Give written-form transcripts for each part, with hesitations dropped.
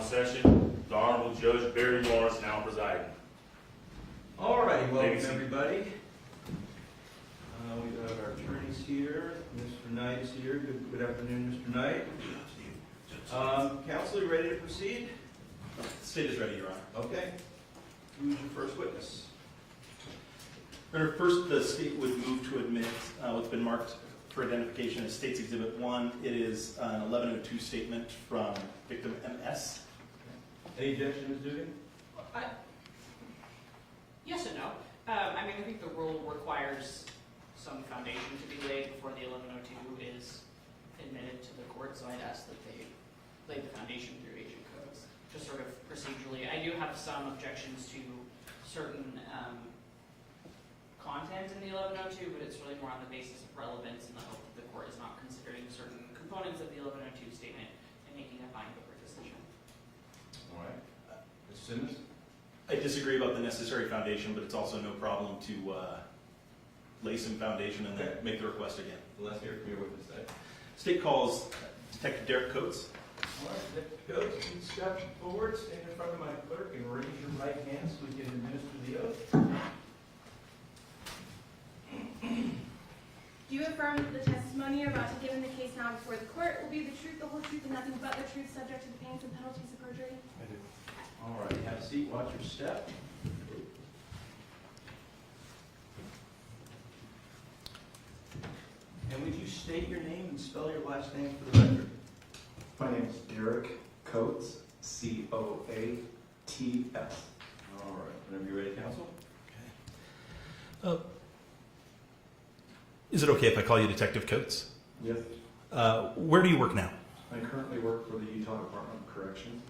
session. The Honorable Judge Barry Morris now presiding. All right, welcome Thanks. everybody. We have our attorneys here. Mr. Knight is here. Good afternoon, Mr. Knight. Counsel, you ready to proceed? The state is ready, Your Honor. Okay. Who's your first witness? Your Honor, first, the state would move to admit what's been marked for identification as State's Exhibit 1. It is an 1102 statement from victim MS. Any objection, Ms. Dugan? Yes and no. I think the rule requires some foundation to be laid before the 1102 is admitted to the court, so I'd ask that they lay the foundation through agent codes, just sort of procedurally. I do have some objections to certain content in the 1102, but it's really more on the basis of relevance and the hope that the court is not considering certain components of the 1102 statement and making a binding decision. All right. Ms. Simmons? I disagree about the necessary foundation, but it's also no problem to lay some foundation and then make the request again. Let's hear from your witness then. State calls Detective Derek Coates. All right, Detective Coates, please step forward, stand in front of my clerk, and raise your right hand so we can administer the oath. Do you affirm that the testimony you're about to give in the case now before the court will be the truth, the whole truth, and nothing but the truth, subject to the pains and penalties of perjury? I do. All right, have a seat, watch your step. And would you state your name and spell your last name for the record? My name is Derek Coates, C-O-A-T-S. All right, whenever you're ready, counsel. Is it okay if I call you Detective Coates? Yes, Where do you work now? I currently work for the Utah Department of Corrections.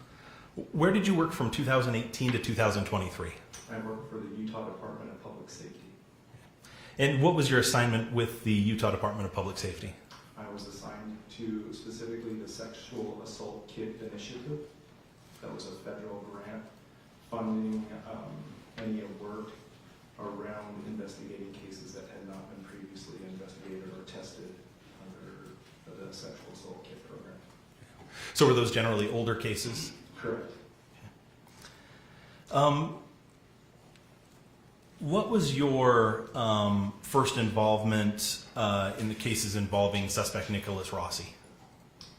Where did you work from 2018 to 2023? I work for the Utah Department of Public Safety. And what was your assignment with the Utah Department of Public Safety? I was assigned to specifically the Sexual Assault Kit Initiative. That was a federal grant funding any work around investigating cases that had not been previously investigated or tested under the Sexual Assault Kit program. So were those generally older cases? Correct. What was your first involvement in the cases involving suspect Nicholas Rossi?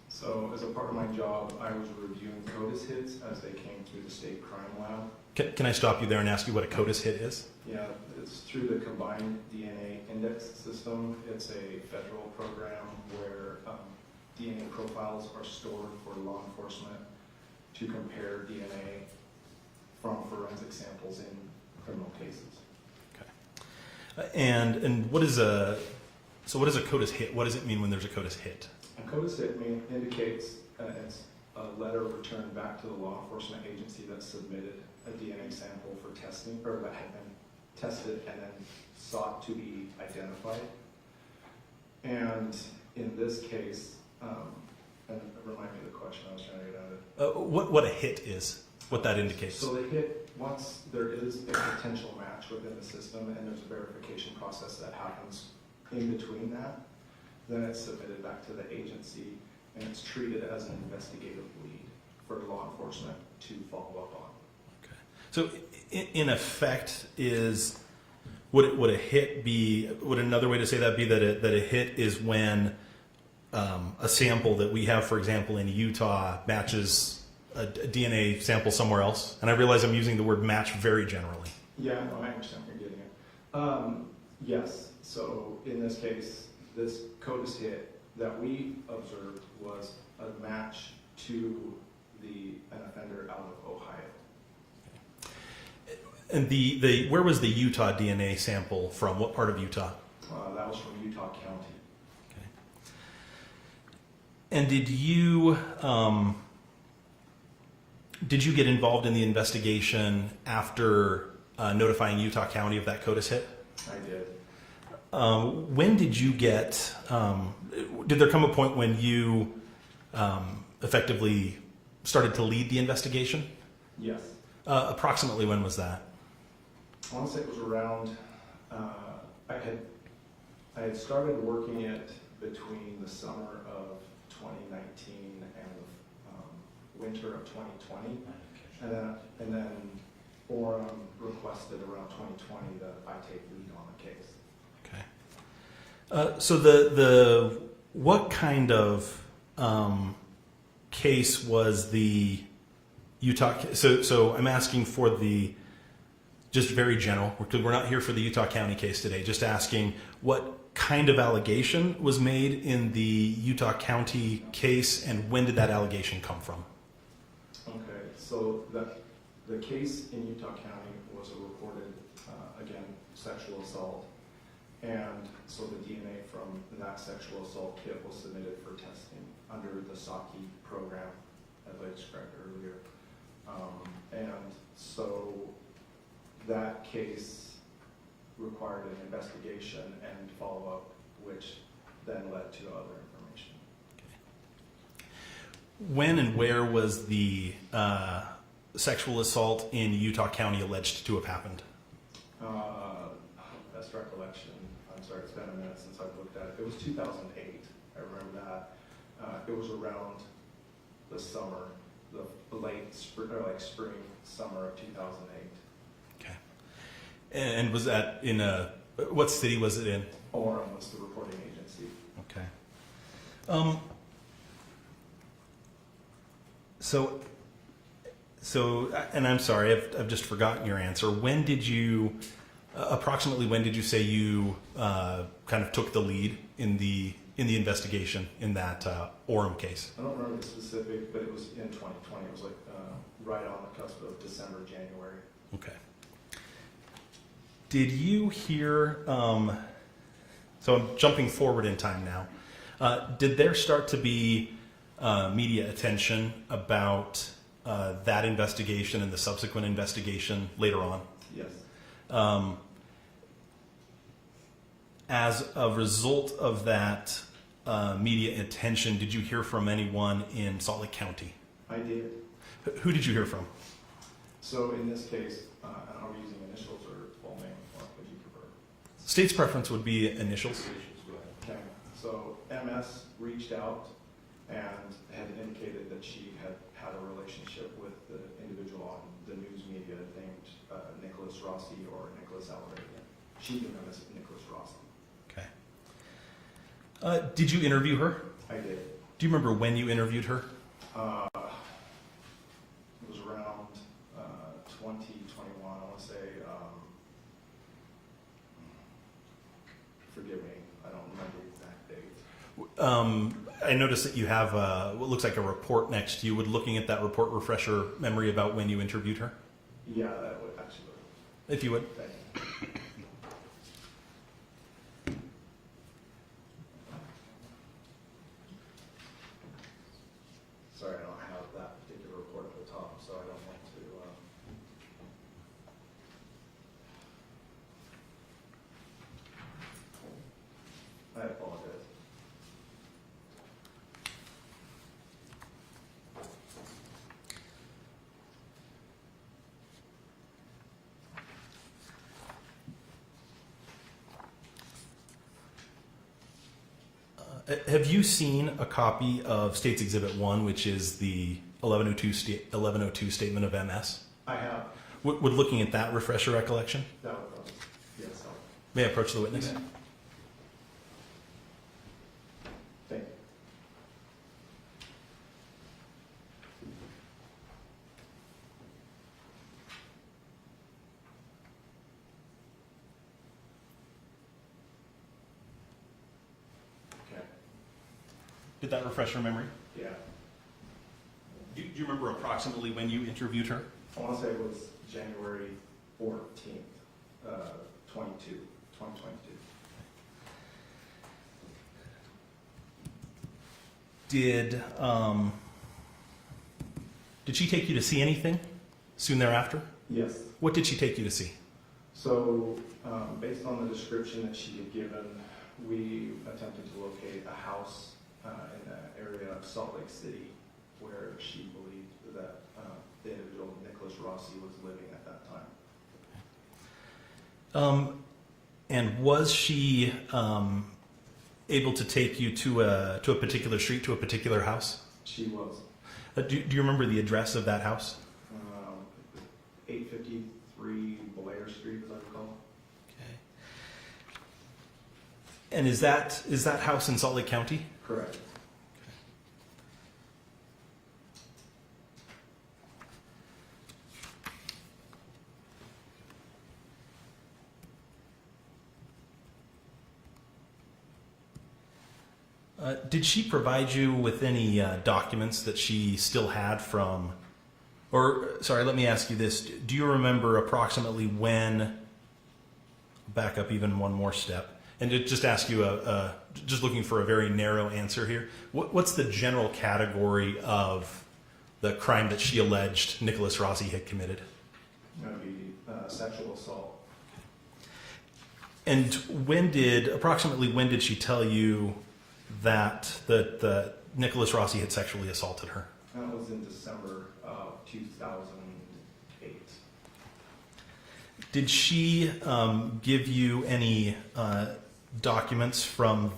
So as a part of my job, I was reviewing CODIS hits as they came through the state crime lab. Can I stop you there and ask you what a CODIS hit is? Yeah, it's through the Combined DNA Index System. It's a federal program where DNA profiles are stored for law enforcement to compare DNA from forensic samples in criminal cases. And what is a CODIS hit? What does it mean when there's a CODIS hit? A CODIS hit indicates it's a letter returned back to the law enforcement agency that submitted a DNA sample for testing, or that had been tested and then sought to be identified. And in this case, and remind me of the question I was trying to get at it. What a hit is, what that indicates. So the hit, once there is a potential match within the system and there's a verification process that happens in between that, then it's submitted back to the agency and it's treated as an investigative lead for law enforcement to follow up on. Okay. So in effect, would a hit be? Would another way to say that be that a hit is when a sample that we have, for example, in Utah, matches a DNA sample somewhere else? And I realize I'm using the word match very generally. Yeah, no, I understand what you're getting at. Yes, so in this case, this CODIS hit that we observed was a match to an offender out of Ohio. And where was the Utah DNA sample from? What part of Utah? That was from Utah County. Okay. And did you get involved in the investigation after notifying Utah County of that CODIS hit? I did. When did you get? Did there come a point when you effectively started to lead the investigation? Yes. Approximately when was that? I want to say it was around. I had started working it between the summer of 2019 and winter of 2020. And then Orem requested around 2020 that I take lead on the case. Okay. So the what kind of case was the Utah? So I'm asking for the just very general, because we're not here for the Utah County case today. Just asking what kind of allegation was made in the Utah County case, and when did that allegation come from? Okay, so the case in Utah County was a reported, again, sexual assault. And so the DNA from that sexual assault kit was submitted for testing under the Saki program, as I described earlier. And so that case required an investigation and follow-up, which then led to other information. When and where was the sexual assault in Utah County alleged to have happened? Best recollection, I'm sorry, it's been a minute since I've looked at it. It was 2008, I remember that. It was around the summer, the late spring, or like spring, summer of 2008. Okay. And was that in what city was it in? Orem was the reporting agency. Okay. So, and I'm sorry, I've just forgotten your answer. When did you, approximately when did you say you kind of took the lead in the investigation in that Orem case? I don't remember the specific, but it was in 2020. It was like right on the cusp of December, January. Okay. Did you hear, so I'm jumping forward in time now, did there start to be media attention about that investigation and the subsequent investigation later on? Yes. As a result of that media attention, did you hear from anyone in Salt Lake County? I did. Who did you hear from? So in this case, are we using initials or full name, or would you prefer? State's preference would be initials. Okay. So MS reached out and had indicated that she had had a relationship with the individual on the news media named Nicholas Rossi or Nicholas Alvarez. She knew him as Nicholas Rossi. Okay. Did you interview her? I did. Do you remember when you interviewed her? It was around 2021, I want to say. Forgive me, I don't remember the exact date. I noticed that you have what looks like a report next to you. Would looking at that report refresh your memory about when you interviewed her? Yeah, that would actually. If you would. Thank you. Sorry, I don't have that particular report at the top, so I don't want to. I apologize. Have you seen a copy of State's Exhibit 1, which is the 1102 Statement of MS? I have. Would looking at that refresh your recollection? That would probably, yes, I'll. May I approach the witness? Thank you. Okay. Did that refresh your memory? Yeah. Do you remember approximately when you interviewed her? I want to say it was January 14th, 2022. Did she take you to see anything soon thereafter? Yes. What did she take you to see? So, based on the description that she had given, we attempted to locate a house in the area of Salt Lake City where she believed that the individual, Nicholas Rossi, was living at that time. And was she able to take you to a particular street, to a particular house? She was. Do you remember the address of that house? 853 Blair Street, as I recall. Okay. And is that house in Salt Lake County? Correct. Did she provide you with any documents that she still had from, or sorry, let me ask you this. Do you remember approximately when, back up even one more step, and to just ask you just looking for a very narrow answer here, what's the general category of the crime that she alleged Nicholas Rossi had committed? That would be sexual assault. And approximately when did she tell you that Nicholas Rossi had sexually assaulted her? That was in December of 2008. Did she give you any documents from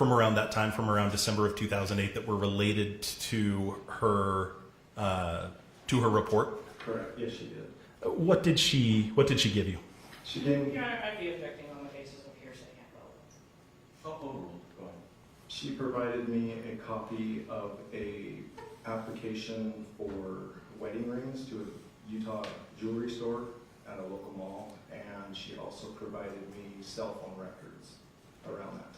around that time, from around December of 2008, that were related to her report? Correct. Yes, she did. What did she give you? She gave me. Your Honor, I'd be objecting on the basis of hearsay and relevance. Overruled. Go ahead. She provided me a copy of a application for wedding rings to a Utah jewelry store at a local mall, and she also provided me cell phone records around that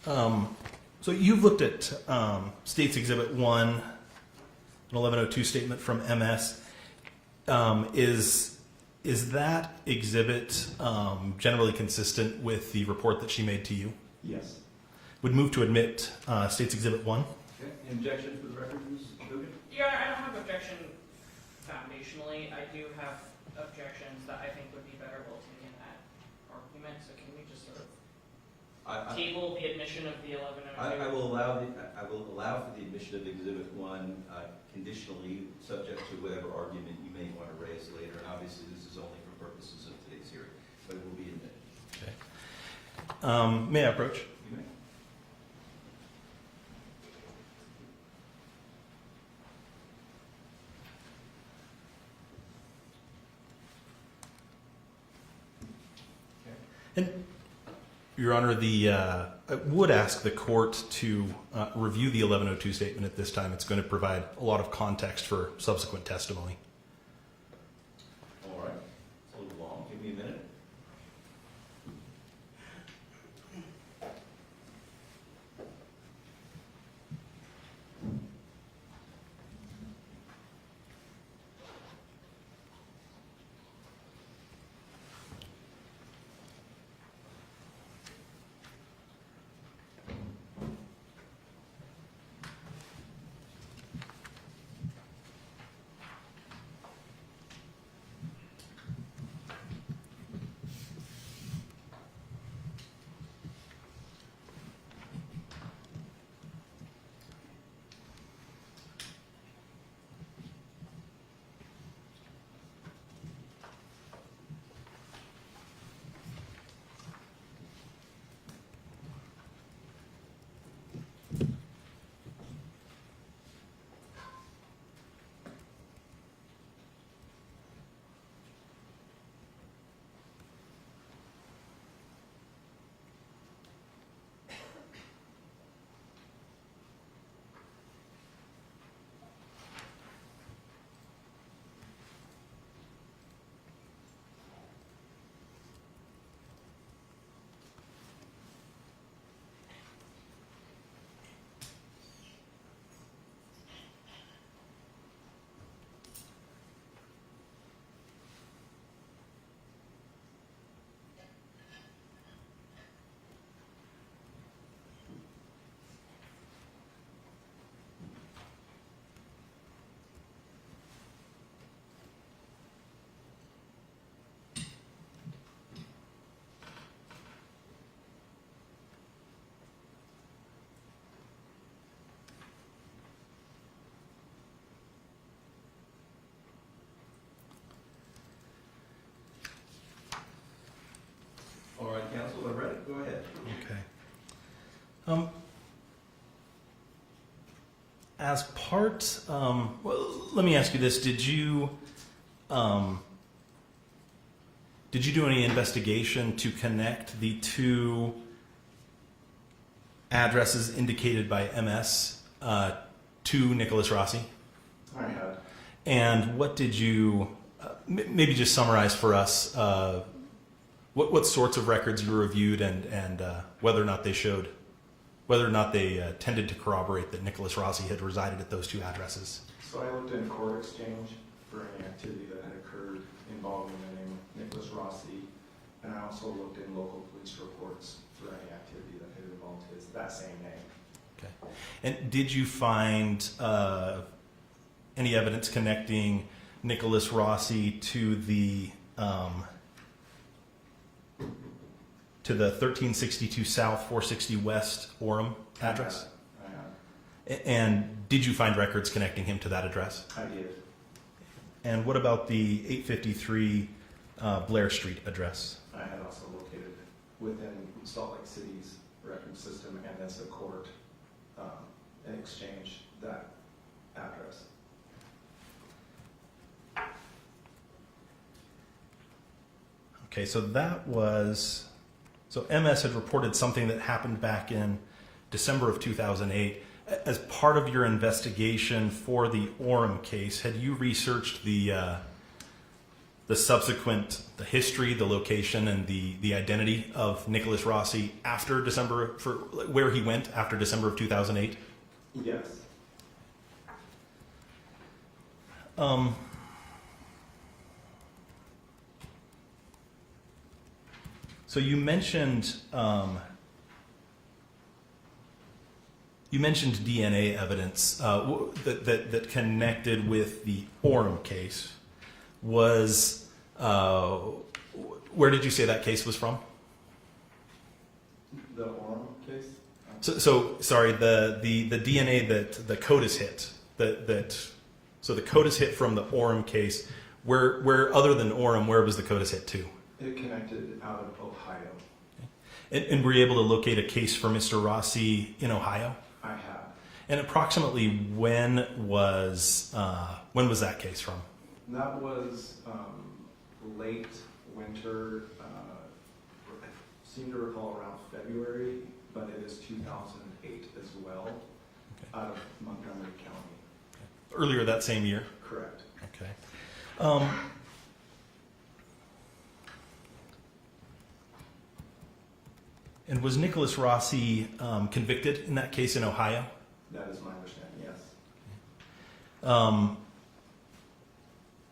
time. So you've looked at State's Exhibit 1, an 1102 statement from MS. Is that exhibit generally consistent with the report that she made to you? Yes. Would move to admit State's Exhibit 1. Okay, any objections for the record, Ms. Dugan? Your Honor, I don't have objection foundationally. I do have objections that I think would be better well taken at argument. So can we just sort of table the admission of the 1102? I will allow for the admission of Exhibit 1 conditionally, subject to whatever argument you may want to raise later. And obviously, this is only for purposes of today's hearing, but it will be admitted. Okay. May I approach? You may. And Your Honor, I would ask the court to review the 1102 statement at this time. It's going to provide a lot of context for subsequent testimony. All right. It's a little long. Give me a minute. As part, well, let me ask you this: did you do any investigation to connect the two addresses indicated by MS to Nicholas Rossi? I had. And what did you maybe just summarize for us? What sorts of records you reviewed, and whether or not they tended to corroborate that Nicholas Rossi had resided at those two addresses? So I looked in court exchange for any activity that had occurred involving the name Nicholas Rossi, and I also looked in local police reports for any activity that had involved that same name. Okay. And did you find any evidence connecting Nicholas Rossi to the 1362 South, 460 West Orem address? I had. And did you find records connecting him to that address? I did. And what about the 853 Blair Street address? I had also located within Salt Lake City's record system and as a court and exchanged that address. Okay, so MS had reported something that happened back in December of 2008. As part of your investigation for the Orem case, had you researched the subsequent, the history, the location, and the identity of Nicholas Rossi after December, for where he went after December of 2008? Yes. So you mentioned DNA evidence that connected with the Orem case. Was where did you say that case was from? The Orem case? So sorry, the DNA that the CODIS hit so the CODIS hit from the Orem case. Where other than Orem, where was the CODIS hit to? It connected out of Ohio. And were you able to locate a case for Mr. Rossi in Ohio? I have. And approximately when was that case from? That was late winter. I seem to recall around February, but it is 2008 as well, out of Montgomery County. Earlier that same year? Correct. Okay. And was Nicholas Rossi convicted in that case in Ohio? That is my understanding, yes.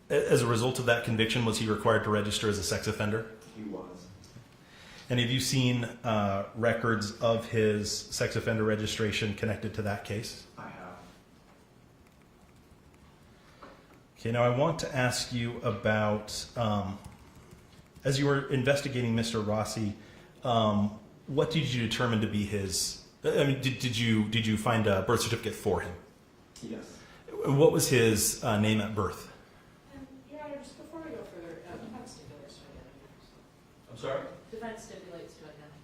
As a result of that conviction, was he required to register as a sex offender? He was. And have you seen records of his sex offender registration connected to that case? I have. Okay, now I want to ask you about, as you were investigating Mr. Rossi, what did you determine to be his? I mean, did you find a birth certificate for him? Yes. What was his name at birth? Your Honor, just before we go further, defense stipulates to identity. I'm sorry? Defense stipulates to identity.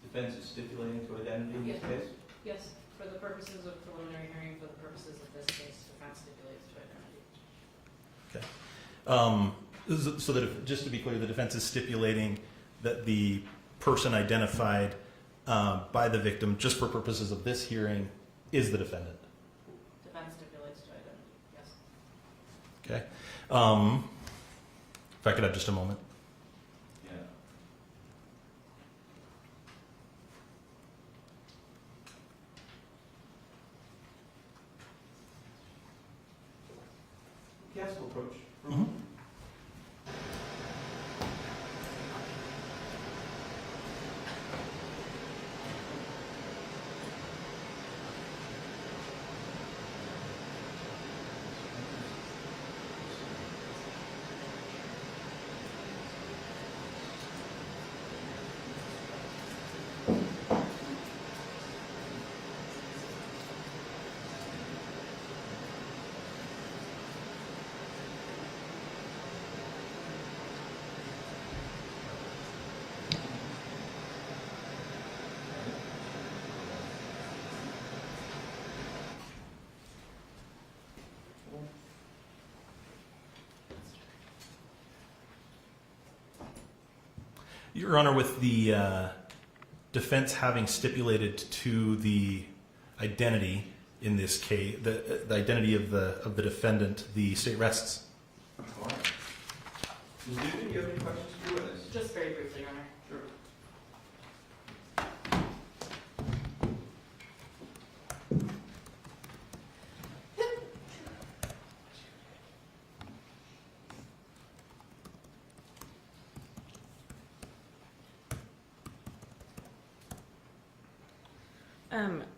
Defense is stipulating to identity in this Yes. case? Yes, for the purposes of preliminary hearing, for the purposes of this case, defense stipulates to identity. So that, just to be clear, the defense is stipulating that the person identified by the victim, just for purposes of this hearing, is the defendant. Defense stipulates to identity, yes. Okay. If I could have just a moment. Yeah. Yes, we'll approach. Your Honor, with the defense having stipulated to the identity in this case, the identity of the defendant, the state rests. All right. Ms. Newman, do you have any questions for your witness? Just very briefly, Your Honor. Sure.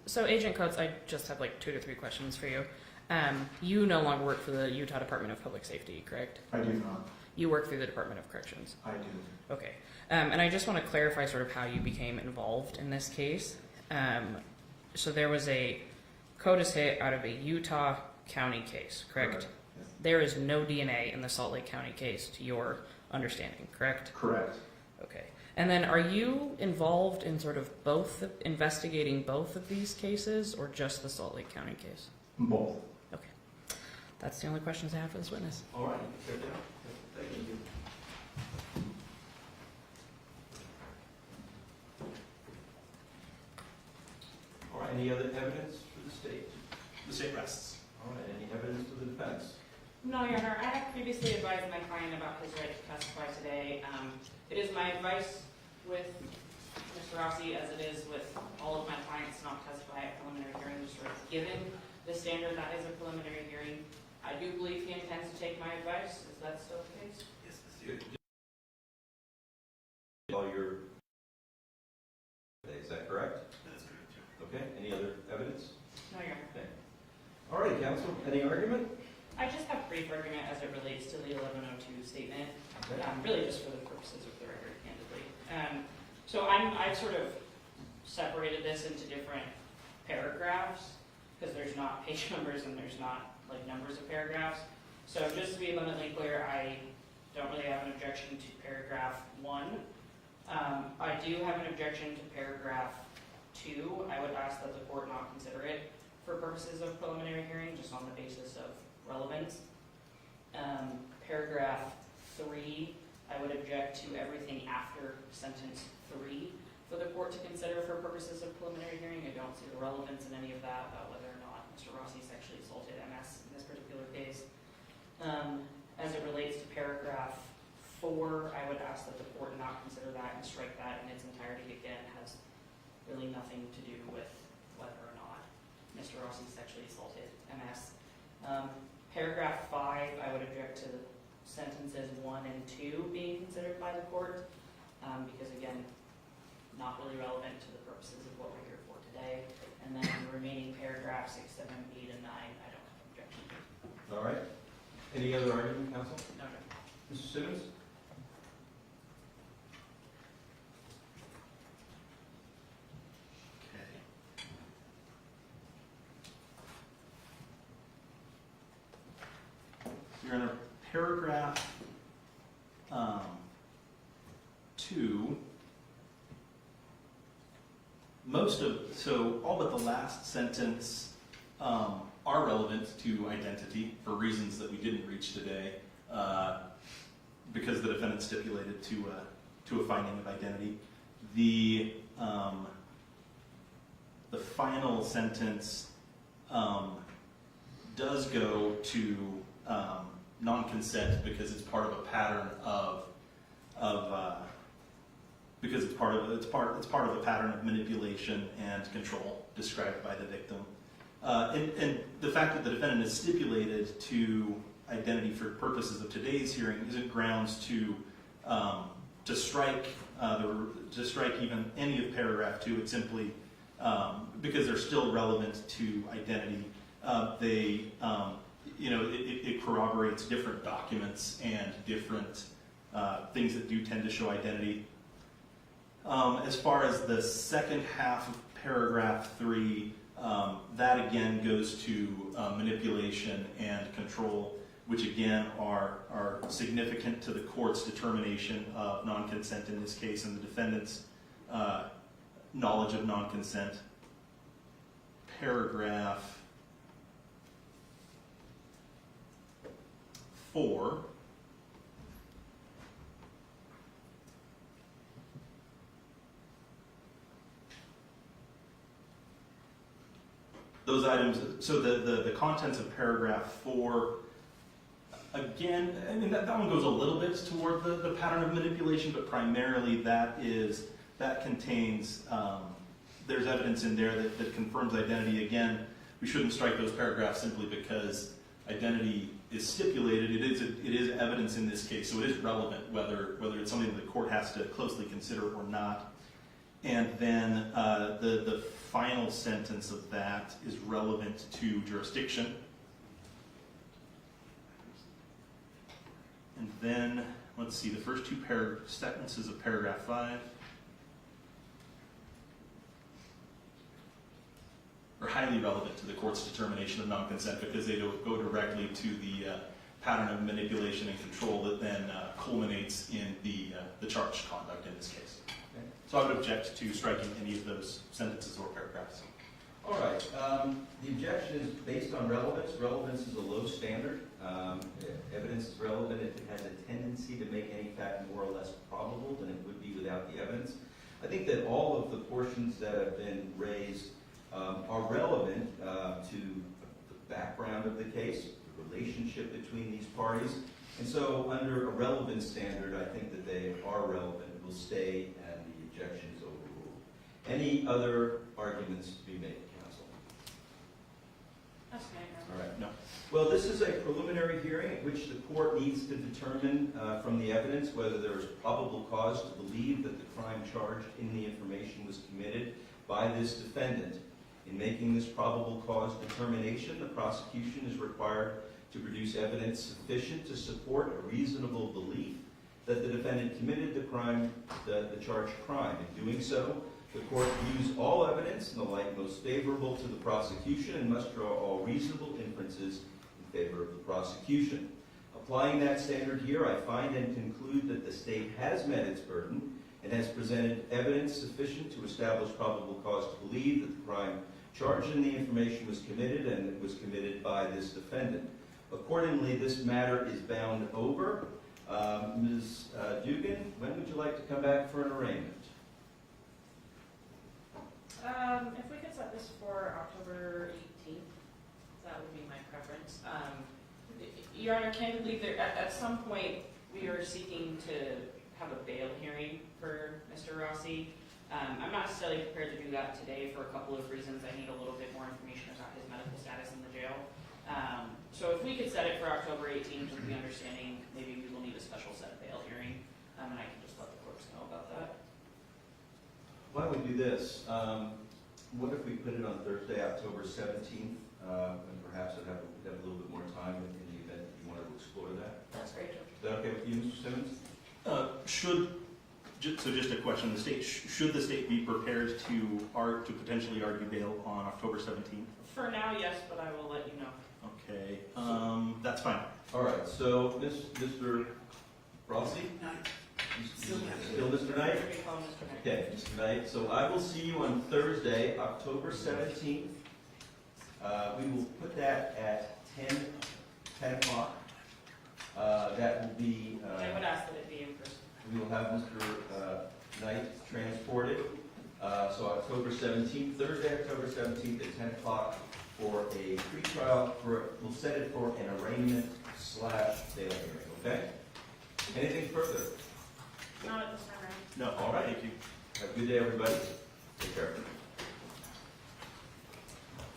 So Agent Coates, I just have like 2 to 3 questions for you. You no longer work for the Utah Department of Public Safety, correct? I do not. You work through the Department of Corrections. I do. Okay. And I just want to clarify sort of how you became involved in this case. So there was a CODIS hit out of a Utah County case, correct? Yes. There is no DNA in the Salt Lake County case, to your understanding, correct? Correct. Okay. And then are you involved in sort of both, investigating both of these cases or just the Salt Lake County case? Both. Okay. That's the only questions I have for this witness. All right. Sit down. Thank you. All right, any other evidence for the state? The state rests. All right, any evidence for the defense? No, Your Honor, I have previously advised my client about his right to testify today. It is my advice with Mr. Rossi, as it is with all of my clients, not testify at preliminary hearings, or given the standard that is a preliminary hearing. I do believe he intends to take my advice. Is that still the case? Yes, all your, is that correct? That's correct. Okay, any other evidence? No, Your Honor. Okay. All right, counsel, any argument? I just have brief argument as it relates to the 1102 statement. Okay. Really just for the purposes of the record, candidly. So I've sort of separated this into different paragraphs, because there's not page numbers and there's not like numbers of paragraphs. So just to be abundantly clear, I don't really have an objection to paragraph 1. I do have an objection to paragraph 2. I would ask that the court not consider it for purposes of preliminary hearing, just on the basis of relevance. Paragraph 3, I would object to everything after sentence 3 for the court to consider for purposes of preliminary hearing. I don't see the relevance in any of that about whether or not Mr. Rossi sexually assaulted MS in this particular case. As it relates to paragraph 4, I would ask that the court not consider that and strike that in its entirety. Again, has really nothing to do with whether or not Mr. Rossi sexually assaulted MS. Paragraph 5, I would object to sentences 1 and 2 being considered by the court, because again, not really relevant to the purposes of what we're here for today. And then the remaining paragraphs 6, 7, 8, and 9, I don't have an objection to. All right. Any other argument, counsel? No, no. Mr. Simmons? Okay. Your Honor, paragraph 2, all but the last sentence are relevant to identity for reasons that we didn't reach today, because the defendant stipulated to a finding of identity. The final sentence does go to non-consent because it's part of a pattern because it's part of a pattern of manipulation and control described by the victim. And the fact that the defendant is stipulated to identity for purposes of today's hearing isn't grounds to strike even any of paragraph 2. It's simply because they're still relevant to identity. It corroborates different documents and different things that do tend to show identity. As far as the second half of paragraph 3, that again goes to manipulation and control, which again are significant to the court's determination of non-consent in this case and the defendant's knowledge of non-consent. Paragraph 4 those items, so the contents of paragraph 4, again, I mean, that one goes a little bit toward the pattern of manipulation, but primarily that contains, there's evidence in there that confirms identity. Again, we shouldn't strike those paragraphs simply because identity is stipulated. It is evidence in this case, so it is relevant whether it's something the court has to closely consider or not. And then the final sentence of that is relevant to jurisdiction. And then, let's see, the first two sentences of paragraph 5 are highly relevant to the court's determination of non-consent because they go directly to the pattern of manipulation and control that then culminates in the charged conduct in this case. Okay. So I would object to striking any of those sentences or paragraphs. All right, the objection is based on relevance. Relevance is a low standard. Evidence is relevant if it has a tendency to make any fact more or less probable than it would be without the evidence. I think that all of the portions that have been raised are relevant to the background of the case, the relationship between these parties. And so under a relevance standard, I think that they are relevant, will stay, and the objection is overruled. Any other arguments to be made, counsel? That's fine. All right. No. Well, this is a preliminary hearing at which the court needs to determine from the evidence whether there is probable cause to believe that the crime charged in the information was committed by this defendant. In making this probable cause determination, the prosecution is required to produce evidence sufficient to support a reasonable belief that the defendant committed the crime, the charged crime. In doing so, the court views all evidence in the light most favorable to the prosecution and must draw all reasonable inferences in favor of the prosecution. Applying that standard here, I find and conclude that the state has met its burden and has presented evidence sufficient to establish probable cause to believe that the crime charged in the information was committed and it was committed by this defendant. Accordingly, this matter is bound over. Ms. Dugan, when would you like to come back for an arraignment? If we could set this for October 18th, that would be my preference. Your Honor, candidly, at some point we are seeking to have a bail hearing for Mr. Rossi. I'm not necessarily prepared to do that today for a couple of reasons. I need a little bit more information about his medical status in the jail. So if we could set it for October 18th with the understanding maybe we will need a special set bail hearing, and I can just let the clerks know about that. Why don't we do this? What if we put it on Thursday, October 17th, and perhaps I'd have a little bit more time in the event that you wanted to explore that? That's great. Is that okay with you, Mr. Simmons? So just a question, should the state be prepared to potentially argue bail on October 17th? For now, yes, but I will let you know. Okay, that's fine. All right, so Mr. Rossi? Still Mr. Knight? Call Mr. Knight. Okay, Mr. Knight, so I will see you on Thursday, October 17th. We will put that at 10 o'clock. That will be... I would ask that it be in person. We will have Mr. Knight transported. So October 17th, Thursday, October 17th at 10 o'clock for a pretrial. We'll set it for an arraignment/bail hearing, okay? Anything further? Not at this time, right? No, All right. thank you. Have a good day, everybody. Take care.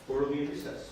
Court will be in recess.